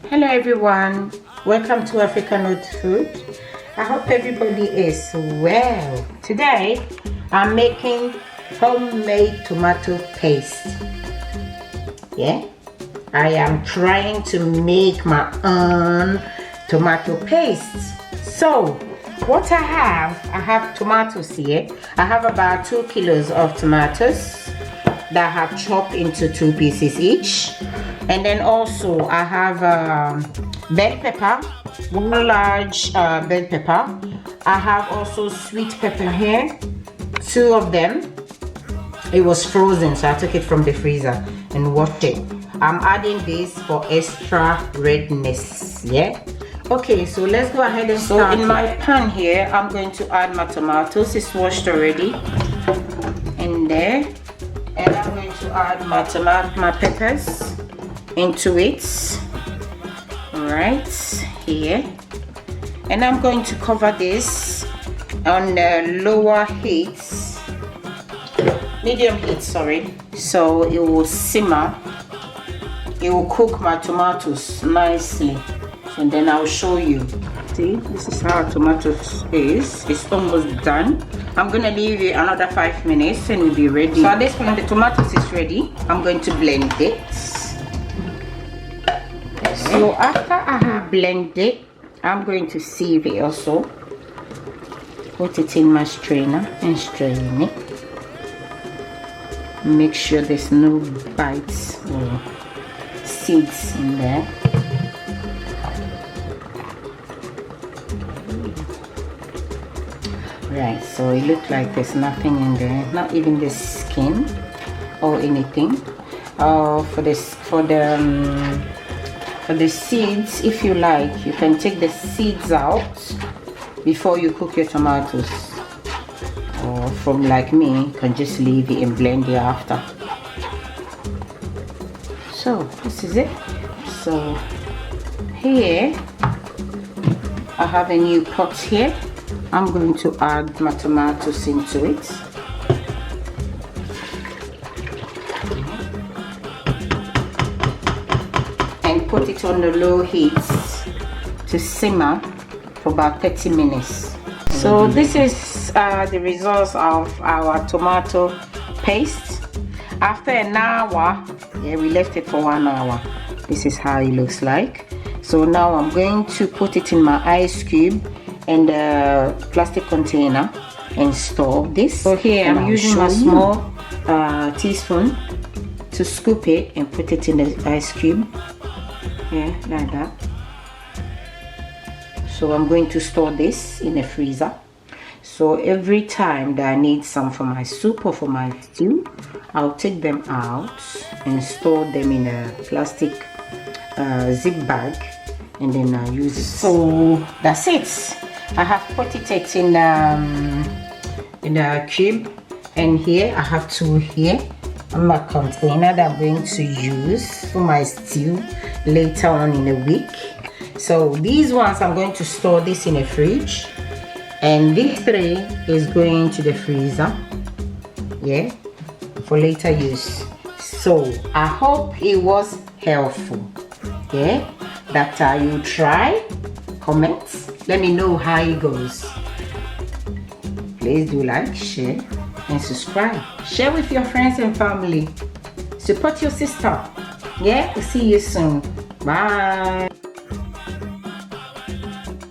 Hello everyone, welcome to African Note Food. I hope everybody is well. Today I'm making homemade tomato paste. Yeah, I am trying to make my own tomato paste. So what I have tomatoes here. I have about 2 kilos of tomatoes that I have chopped into 2 pieces each. And then also I have bell pepper, 1 large bell pepper. I have also sweet pepper here, 2 of them. It was frozen, so I took it from the freezer and washed it. I'm adding this for extra redness. Yeah. Okay, so let's go ahead and start. So in my pan here, I'm going to add my tomatoes. It's washed already in there, and I'm going to add my peppers into it. Right here, and I'm going to cover this on the lower heat, medium heat, sorry, so it will simmer. It will cook my tomatoes nicely, and then I'll show you. See, this is how tomatoes is. It's almost done. I'm gonna leave it another 5 minutes and we'll be ready. So at this point the tomatoes is ready. I'm going to blend it. So after I have blended it, I'm going to sieve it also. Put it in my strainer and strain it. Make sure there's no bites or seeds in there. Right, so it looks like there's nothing in there, not even the skin or anything. For the seeds, if you like, you can take the seeds out before you cook your tomatoes, or from like me, you can just leave it and blend it after. So this is it. So here I have a new pot here. I'm going to add my tomatoes into it. And put it on the low heat to simmer for about 30 minutes. So this is the results of our tomato paste. After an hour, yeah, we left it for 1 hour. This is how it looks like. So now I'm going to put it in my ice cube and a plastic container and store this. So here I'm using my small teaspoon to scoop it and put it in the ice cube. Yeah, like that. So I'm going to store this in a freezer. So every time that I need some for my soup or for my stew, I'll take them out and store them in a plastic zip bag, and then I use it. So that's it. I have put it in a cube, and here I have 2 here on my container that I'm going to use for my stew later on in a week. So these ones I'm going to store this in a fridge, and this 3 is going to the freezer, yeah, for later use. So I hope it was helpful, yeah, that you try, comment, let me know how it goes. Please do like, share and subscribe. Share with your friends and family. Support your sister. Yeah, we'll see you soon. Bye.